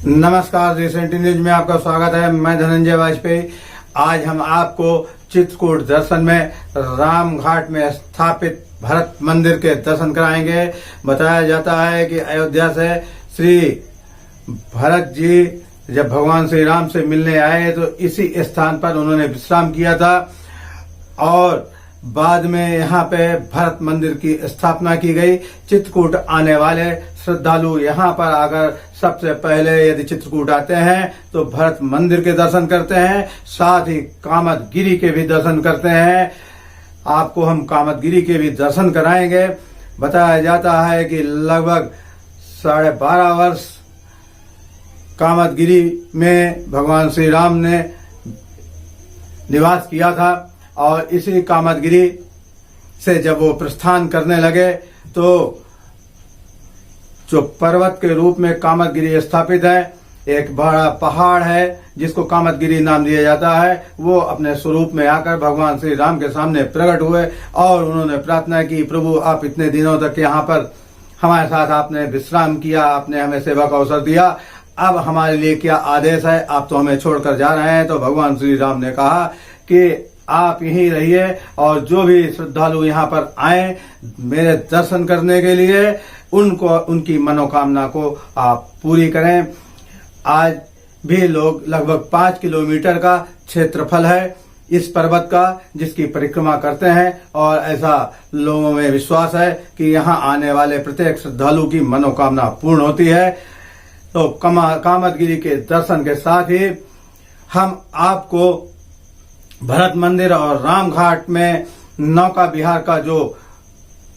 नमस्कार, रिसेंटी न्यूज में आपका स्वागत है। मैं धनंजय वाजपेयी। आज हम आपको चित्रकूट दर्शन में राम घाट में स्थापित भरत मंदिर के दर्शन कराएंगे। बताया जाता है कि अयोध्या से श्री भरत जी जब भगवान श्री राम से मिलने आए तो इसी स्थान पर उन्होंने विश्राम किया था और बाद में यहाँ पे भरत मंदिर की स्थापना की गई। चित्रकूट आने वाले श्रद्धालु यहाँ पर आकर सबसे पहले यदि चित्रकूट आते हैं तो भरत मंदिर के दर्शन करते हैं, साथ ही कामदगिरी के भी दर्शन करते हैं। आपको हम कामदगिरी के भी दर्शन कराएंगे। बताया जाता है कि लगभग 12.5 वर्ष कामदगिरी में भगवान श्री राम ने निवास किया था और इसी कामदगिरी से जब वो प्रस्थान करने लगे तो जो पर्वत के रूप में कामदगिरी स्थापित है, एक बड़ा पहाड़ है जिसको कामदगिरी नाम दिया जाता है, वो अपने स्वरूप में आकर भगवान श्री राम के सामने प्रकट हुए और उन्होंने प्रार्थना की, प्रभु आप इतने दिनों तक यहाँ पर हमारे साथ आपने विश्राम किया, आपने हमें सेवा का अवसर दिया, अब हमारे लिए क्या आदेश है, आप तो हमें छोड़कर जा रहे हैं। तो भगवान श्री राम ने कहा कि आप यहीं रहिए और जो भी श्रद्धालु यहाँ पर आए मेरे दर्शन करने के लिए उनको उनकी मनोकामना को आप पूरी करें। आज भी लोग लगभग 5 किलोमीटर का क्षेत्रफल है इस पर्वत का जिसकी परिक्रमा करते हैं और ऐसा लोगों में विश्वास है कि यहाँ आने वाले प्रत्येक श्रद्धालु की मनोकामना पूर्ण होती है। तो कामदगिरी के दर्शन के साथ ही हम आपको भरत मंदिर और राम घाट में नौका विहार का जो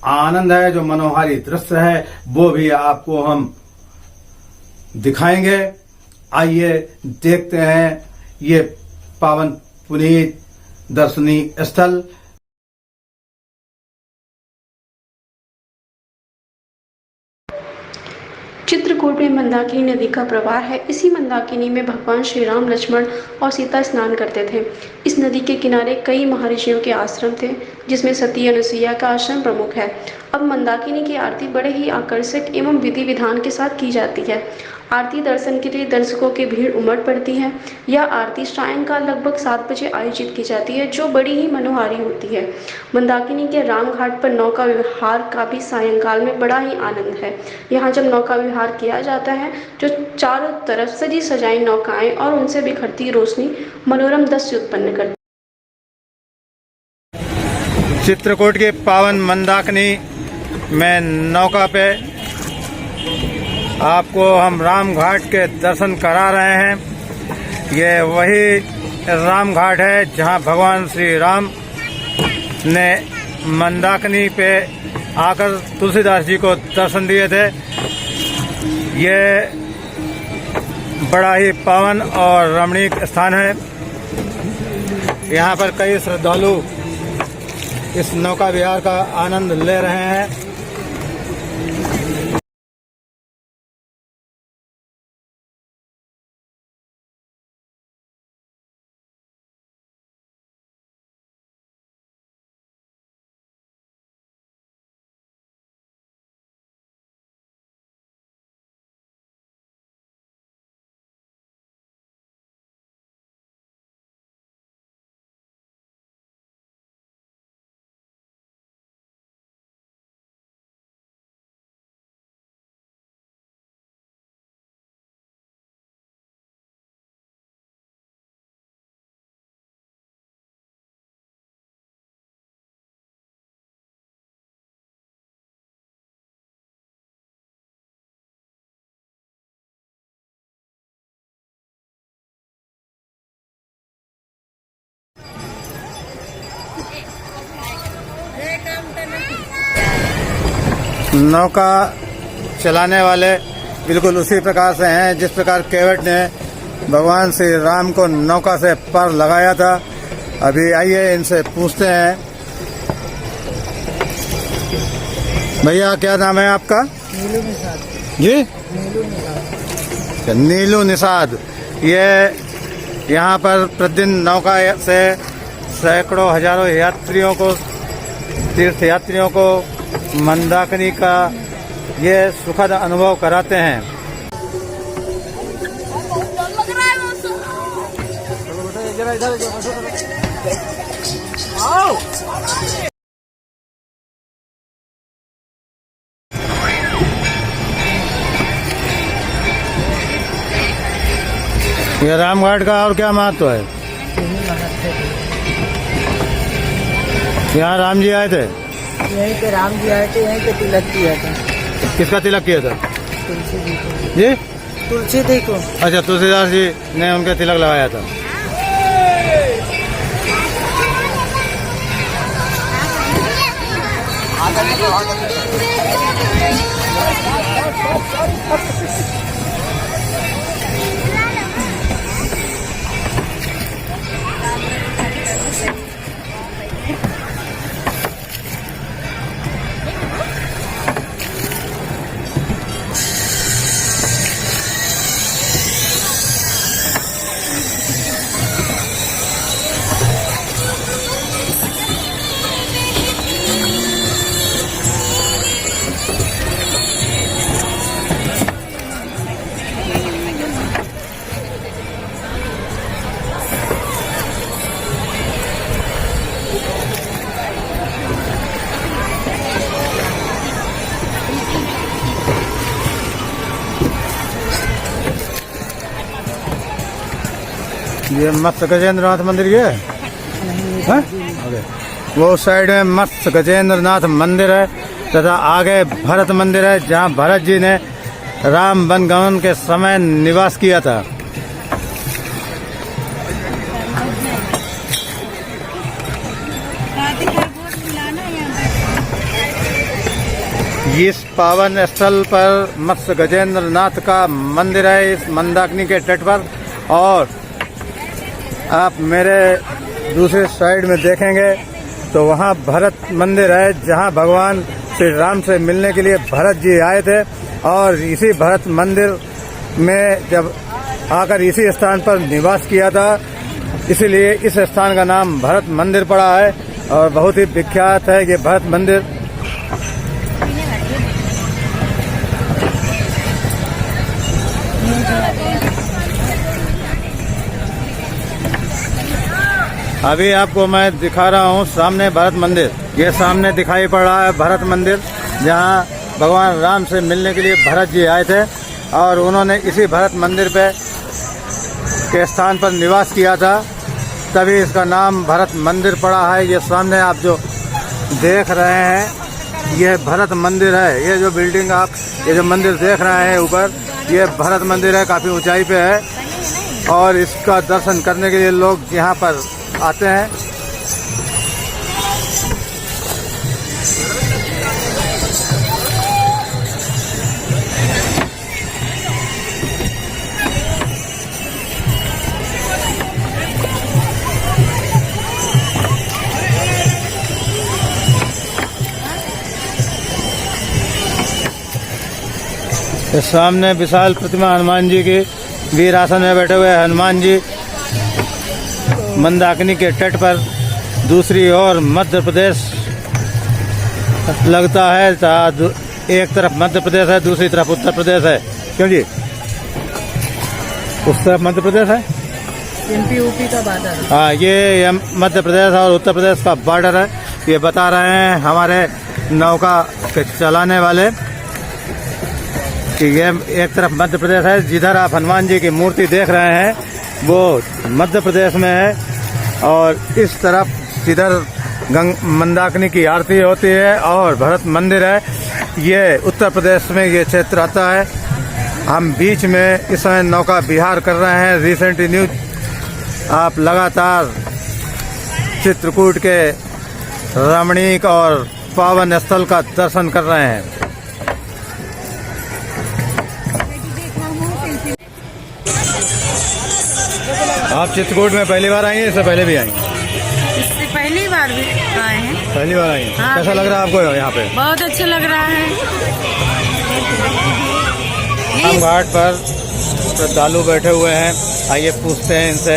आनंद है, जो मनोहारी दृश्य है, वो भी आपको हम दिखाएंगे। आइए देखते हैं ये पावन पुनीत दर्शनीय स्थल। चित्रकूट में मंदाकिनी नदी का प्रवाह है। इसी मंदाकिनी में भगवान श्री राम, लक्ष्मण और सीता स्नान करते थे। इस नदी के किनारे कई महर्षियों के आश्रम थे जिसमें सती अनुसुईया का आश्रम प्रमुख है। अब मंदाकिनी की आरती बड़े ही आकर्षक एवं विधि विधान के साथ की जाती है। आरती दर्शन के लिए दर्शकों की भीड़ उमड़ पड़ती है। यह आरती सायंकाल लगभग 7 बजे आयोजित की जाती है जो बड़ी ही मनोहारी होती है। मंदाकिनी के राम घाट पर नौका विहार का भी सायंकाल में बड़ा ही आनंद है। यहाँ जब नौका विहार किया जाता है जो चारों तरफ सजी सजाई नौकाएं और उनसे बिखरती रोशनी मनोरम दृश्य उत्पन्न करती। चित्रकूट के पावन मंदाकिनी में नौका पे आपको हम राम घाट के दर्शन करा रहे हैं। ये वही राम घाट है जहां भगवान श्री राम ने मंदाकिनी पे आकर तुलसीदास जी को दर्शन दिए थे। ये बड़ा ही पावन और रमणीक स्थान है। यहाँ पर कई श्रद्धालु इस नौका विहार का आनंद ले रहे हैं। नौका चलाने वाले बिल्कुल उसी प्रकार से हैं जिस प्रकार केवट ने भगवान श्री राम को नौका से पार लगाया था। अभी आइए इनसे पूछते हैं। भैया क्या नाम है आपका? नीलू निषाद जी, नीलू निषाद। नीलू निषाद। ये यहाँ पर प्रतिदिन नौका से सैकड़ों हजारों यात्रियों को, तीर्थ यात्रियों को मंदाकिनी का ये सुखद अनुभव कराते हैं। ये रामघाट का और क्या महत्व है? यहाँ राम जी आए थे। यहीं पे राम जी आए थे, यहीं पे तिलक किया था किसका तिलक किया था? तुलसी जी को। जी तुलसी जी को। अच्छा, तुलसीदास जी ने उनके तिलक लगाया था। ये मत्स्य गजेंद्र नाथ मंदिर ये है? हैं? आगे। वो साइड में मत्स्य गजेंद्र नाथ मंदिर है तथा आगे भरत मंदिर है, जहाँ भरत जी ने राम वनगमन के समय निवास किया था। इस पावन स्थल पर मत्स्य गजेंद्र नाथ का मंदिर है, इस मंदाकिनी के तट पर। और आप मेरे दूसरे साइड में देखेंगे तो वहाँ भरत मंदिर है, जहाँ भगवान श्री राम से मिलने के लिए भरत जी आए थे। और इसी भरत मंदिर में जब आकर इसी स्थान पर निवास किया था, इसीलिए इस स्थान का नाम भरत मंदिर पड़ा है और बहुत ही विख्यात है ये भरत मंदिर। अभी आपको मैं दिखा रहा हूँ सामने भरत मंदिर। ये सामने दिखाई पड़ रहा है भरत मंदिर, जहाँ भगवान राम से मिलने के लिए भरत जी आए थे और उन्होंने इसी भरत मंदिर पे के स्थान पर निवास किया था, तभी इसका नाम भरत मंदिर पड़ा है। ये सामने आप जो देख रहे हैं ये भरत मंदिर है। ये जो बिल्डिंग आप ये जो मंदिर देख रहे हैं ऊपर, ये भरत मंदिर है, काफ़ी ऊंचाई पे है और इसका दर्शन करने के लिए लोग यहाँ पर आते हैं। इस सामने विशाल प्रतिमा हनुमान जी की, वीर आसन में बैठे हुए हनुमान जी मंदाकिनी के तट पर। दूसरी ओर मध्य प्रदेश लगता है, एक तरफ मध्य प्रदेश है, दूसरी तरफ उत्तर प्रदेश है। क्यों जी? उस तरफ मध्य प्रदेश है, एमपी यूपी का बॉर्डर है। हाँ, ये मध्य प्रदेश और उत्तर प्रदेश का बॉर्डर है। ये बता रहे हैं हमारे नौका के चलाने वाले कि ये एक तरफ मध्य प्रदेश है, जिधर आप हनुमान जी की मूर्ति देख रहे हैं वो मध्य प्रदेश में है और इस तरफ इधर मंदाकिनी की आरती होती है और भरत मंदिर है, ये उत्तर प्रदेश में ये क्षेत्र आता है। हम बीच में इस समय नौका विहार कर रहे हैं। रिसेंटली न्यूज आप लगातार चित्रकूट के रमणीक और पावन स्थल का दर्शन कर रहे हैं। आप चित्रकूट में पहली बार आई हैं, इससे पहले भी आई हैं? इससे पहली बार भी आए हैं। पहली बार आई हैं। हाँ, कैसा लग रहा है आपको यहाँ पे? बहुत अच्छा लग रहा है। हम घाट पर श्रद्धालु बैठे हुए हैं, आइए पूछते हैं इनसे।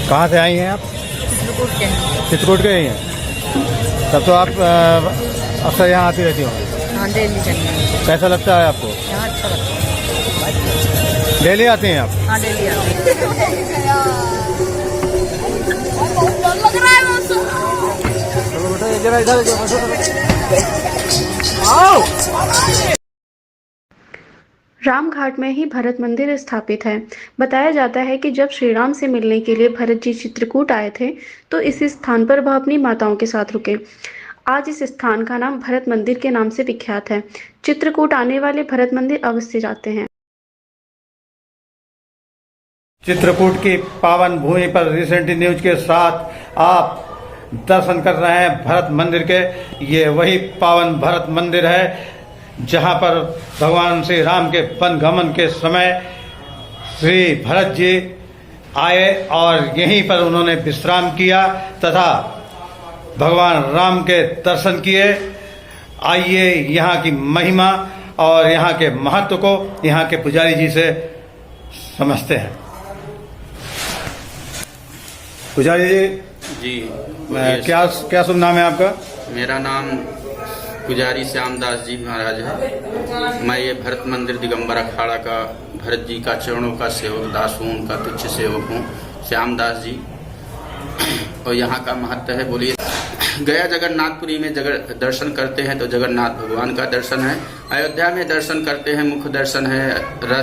कहाँ से आई हैं आप? चित्रकूट के। चित्रकूट के ही हैं। तब तो आप अक्सर यहाँ आती रहती होंगी। हाँ, डेली चलना। कैसा लगता है आपको? यहाँ अच्छा लगता है। डेली आते हैं आप? हाँ डेली आते हैं। रामघाट में ही भरत मंदिर स्थापित है। बताया जाता है कि जब श्री राम से मिलने के लिए भरत जी चित्रकूट आए थे तो इस स्थान पर वह अपनी माताओं के साथ रुके। आज इस स्थान का नाम भरत मंदिर के नाम से विख्यात है। चित्रकूट आने वाले भरत मंदिर अवश्य जाते हैं। चित्रकूट की पावन भूमि पर रिसेंट न्यूज के साथ आप दर्शन कर रहे हैं भरत मंदिर के। ये वही पावन भरत मंदिर है जहां पर भगवान श्री राम के वन गमन के समय श्री भरत जी आए और यहीं पर उन्होंने विश्राम किया तथा भगवान राम के दर्शन किए। आइए यहाँ की महिमा और यहाँ के महत्व को यहाँ के पुजारी जी से समझते हैं। पुजारी जी क्या शुभ नाम है आपका? मेरा नाम पुजारी श्यामदास जी महाराज है। मैं ये भरत मंदिर दिगंबर अखाड़ा का भरत जी का चरणों का सेवक दास हूँ, उनका तुच्छ सेवक हूँ, श्यामदास जी। और यहाँ का महत्व है, बोलिए। गया जगन्नाथपुरी में दर्शन करते हैं तो जगन्नाथ भगवान का दर्शन है। अयोध्या में दर्शन करते हैं, मुख्य दर्शन है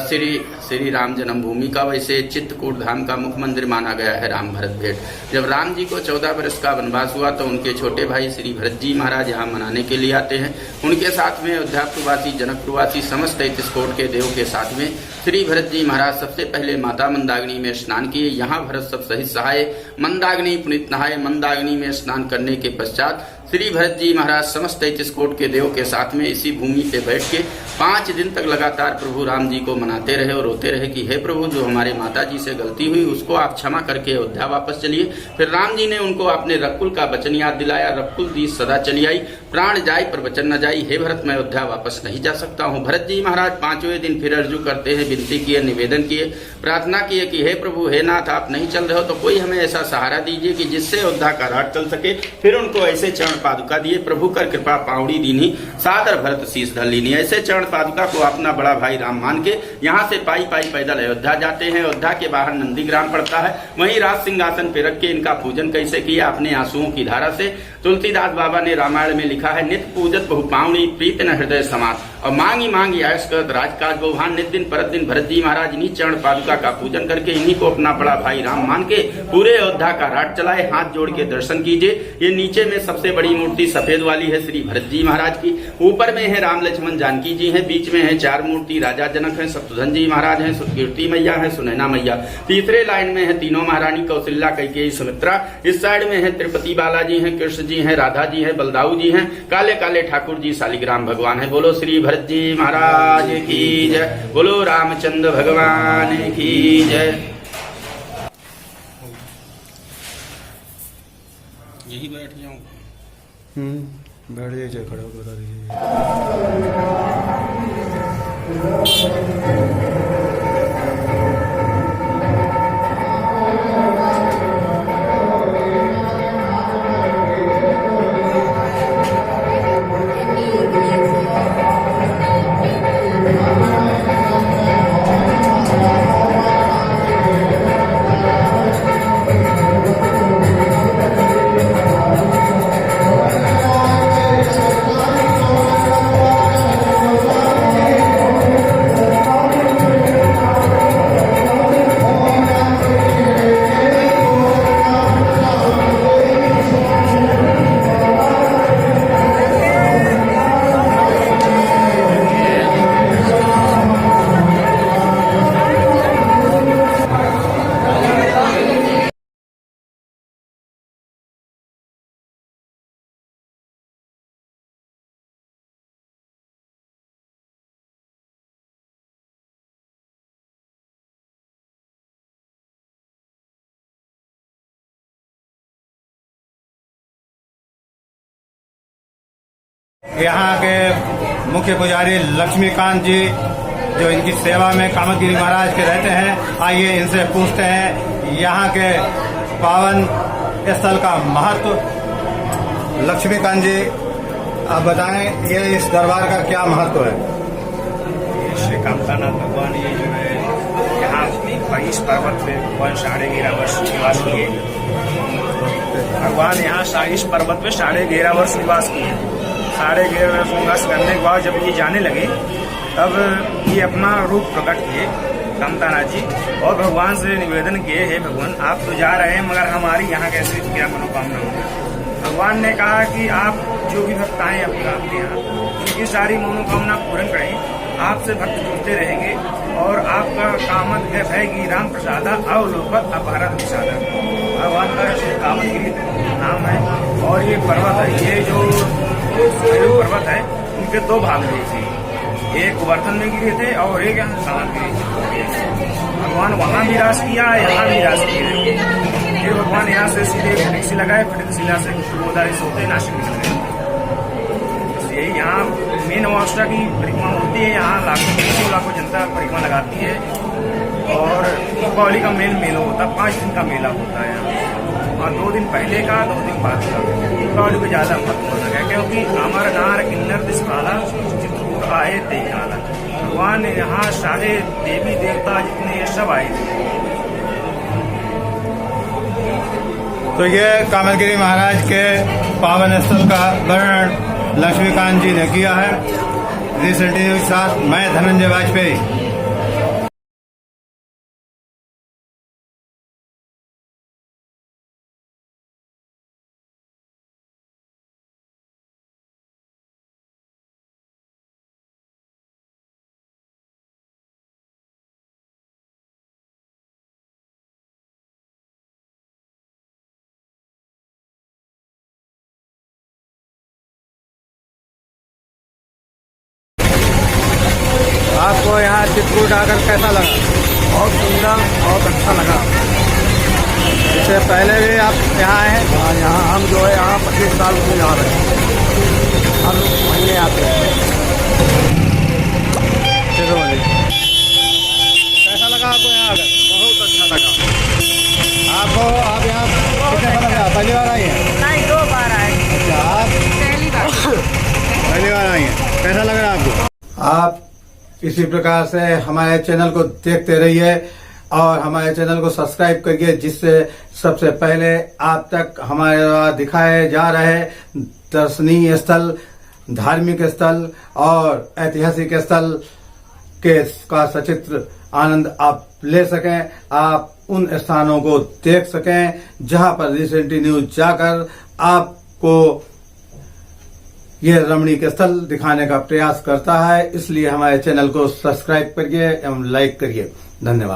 श्री राम जन्मभूमि का। वैसे चित्रकूट धाम का मुख्य मंदिर माना गया है राम भरत भेंट। जब राम जी को 14 वर्ष का वनवास हुआ तो उनके छोटे भाई श्री भरत जी महाराज यहाँ मनाने के लिए आते हैं। उनके साथ में अयोध्यापुरवासी, जनकपुरवासी, समस्त 33 कोट के देव के साथ में श्री भरत जी महाराज सबसे पहले माता मंदाकिनी में स्नान किए। यहाँ भरत सब सहित सहाय मंदाकिनी पुनित नहाए। मंदाकिनी में स्नान करने के पश्चात श्री भरत जी महाराज समस्त 33 कोट के देव के साथ में इसी भूमि पे बैठ के 5 दिन तक लगातार प्रभु राम जी को मनाते रहे और रोते रहे कि हे प्रभु, जो हमारे माता जी से गलती हुई उसको आप क्षमा करके अयोध्या वापस चलिए। फिर राम जी ने उनको अपने रकुल का वचन याद दिलाया। रकुल दी सदा चली आई, प्राण जाए पर वचन न जाई। हे भरत, मैं अयोध्या वापस नहीं जा सकता हूँ। भरत जी महाराज 5वें दिन फिर अर्जू करते हैं, विनती किए, निवेदन किए, प्रार्थना किए कि हे प्रभु, हे नाथ, आप नहीं चल रहे हो तो कोई हमें ऐसा सहारा दीजिए कि जिससे अयोध्या का राज चल सके। फिर उनको ऐसे चरण पादुका दिए, प्रभु कर कृपा पाउड़ी दीनी, सादर भरत शीश धर लीनी। ऐसे चरण पादुका को अपना बड़ा भाई राम मान के यहाँ से पाई पाई पैदल अयोध्या जाते हैं। अयोध्या के बाहर नंदीग्राम पड़ता है, वहीं राज सिंहासन पे रख के इनका पूजन कैसे किया अपने आंसुओं की धारा से। तुलसीदास बाबा ने रामायण में लिखा है, नित्य पूजत बहुपावनी प्रीत न हृदय समात, और मांगी मांगी आयस करत राजकाज बहुहान। नित दिन परत दिन भरत जी महाराज इन्हीं चरण पादुका का पूजन करके इन्हीं को अपना बड़ा भाई राम मान के पूरे अयोध्या का राज चलाए। हाथ जोड़ के दर्शन कीजिए। ये नीचे में सबसे बड़ी मूर्ति सफेद वाली है श्री भरत जी महाराज की। ऊपर में है राम लक्ष्मण जानकी जी हैं। बीच में है 4 मूर्ति, राजा जनक है, शत्रुघ्न जी महाराज हैं, सुकीर्ति मैया है, सुनैना मैया। तीसरे लाइन में है तीनों महारानी कौशल्या, कैकेयी, सुमित्रा। इस साइड में है तिरुपति बालाजी हैं, कृष्ण जी हैं, राधा जी हैं, बलदाऊ जी हैं, काले काले ठाकुर जी, शालिग्राम भगवान है। बोलो श्री भरत जी महाराज की जय, बोलो रामचंद्र भगवान की जय। यही बैठ जाऊं? बैठ जाइए, खड़ा होकर बता दीजिए। यहाँ के मुख्य पुजारी लक्ष्मीकांत जी जो इनकी सेवा में कामतगिरी महाराज के रहते हैं, आइए इनसे पूछते हैं यहाँ के पावन स्थल का महत्व। लक्ष्मीकांत जी, आप बताएं ये इस दरबार का क्या महत्व है? श्री कामतानाथ भगवान ये जो है इस पर्वत पे भगवान 11.5 वर्ष निवास किए। भगवान यहाँ इस पर्वत पे 11.5 वर्ष निवास किए। 11.5 वर्ष निवास करने के बाद जब ये जाने लगे तब ये अपना रूप प्रकट किए कामतानाथ जी और भगवान से निवेदन किए, हे भगवान आप तो जा रहे हैं मगर हमारी यहाँ कैसे क्या मनोकामना होगी। भगवान ने कहा कि आप जो भी भक्त आए आपके यहाँ उनकी सारी मनोकामना पूर्ण करें, आपसे भक्त जुड़ते रहेंगे और आपका कामत भयगी राम प्रसादा अवलोकत अपहरण विषादा। भगवान का कामतगिरी नाम है और ये पर्वत है, ये जो पर्वत है उनके 2 भाग हुए थे, एक गोवर्धन में गिरे थे और एक कामतगिरी। भगवान वहाँ भी रास किया, यहाँ भी रास किए। फिर भगवान यहाँ से सीधे टैक्सी लगाए, फिर शिला से गोदावरी से होते नासिक निकल गए। यही यहाँ मेन अवस्था की परिक्रमा होती है, यहाँ लाखों जनता परिक्रमा लगाती है और दीपावली का मेन मेला होता है, 5 दिन का मेला होता है यहाँ और 2 दिन पहले का 2 दिन बाद का। दीपावली को ज्यादा महत्व है क्योंकि अमर नार किन्नर दिशपाला चित्रकूट आए देखा। भगवान यहाँ सारे देवी देवता जितने सब आए थे। तो ये कामतगिरी महाराज के पावन स्थल का वर्णन लक्ष्मीकांत जी ने किया है। रिसेंट न्यूज के साथ मैं धनंजय वाजपेयी। आपको यहाँ चित्रकूट आकर कैसा लगा? बहुत सुंदर, बहुत अच्छा लगा। इससे पहले भी आप यहाँ आए हैं? हाँ, यहाँ हम जो है यहाँ 25 साल से यहाँ रहे, हर महीने आते हैं। कैसा लगा आपको यहाँ आकर? बहुत अच्छा लगा। आपको आप यहाँ कितने बार लगा? पहली बार आई हैं? नहीं 2 बार आए। अच्छा, आप पहली बार पहली बार आई हैं। कैसा लग रहा है आपको? आप इसी प्रकार से हमारे चैनल को देखते रहिए और हमारे चैनल को सब्सक्राइब करिए, जिससे सबसे पहले आप तक हमारे द्वारा दिखाए जा रहे दर्शनीय स्थल, धार्मिक स्थल और ऐतिहासिक स्थल का सचित्र आनंद आप ले सकें, आप उन स्थानों को देख सकें जहां पर रिसेंट न्यूज जाकर आपको ये रमणीक स्थल दिखाने का प्रयास करता है। इसलिए हमारे चैनल को सब्सक्राइब करिए एवं लाइक करिए। धन्यवाद।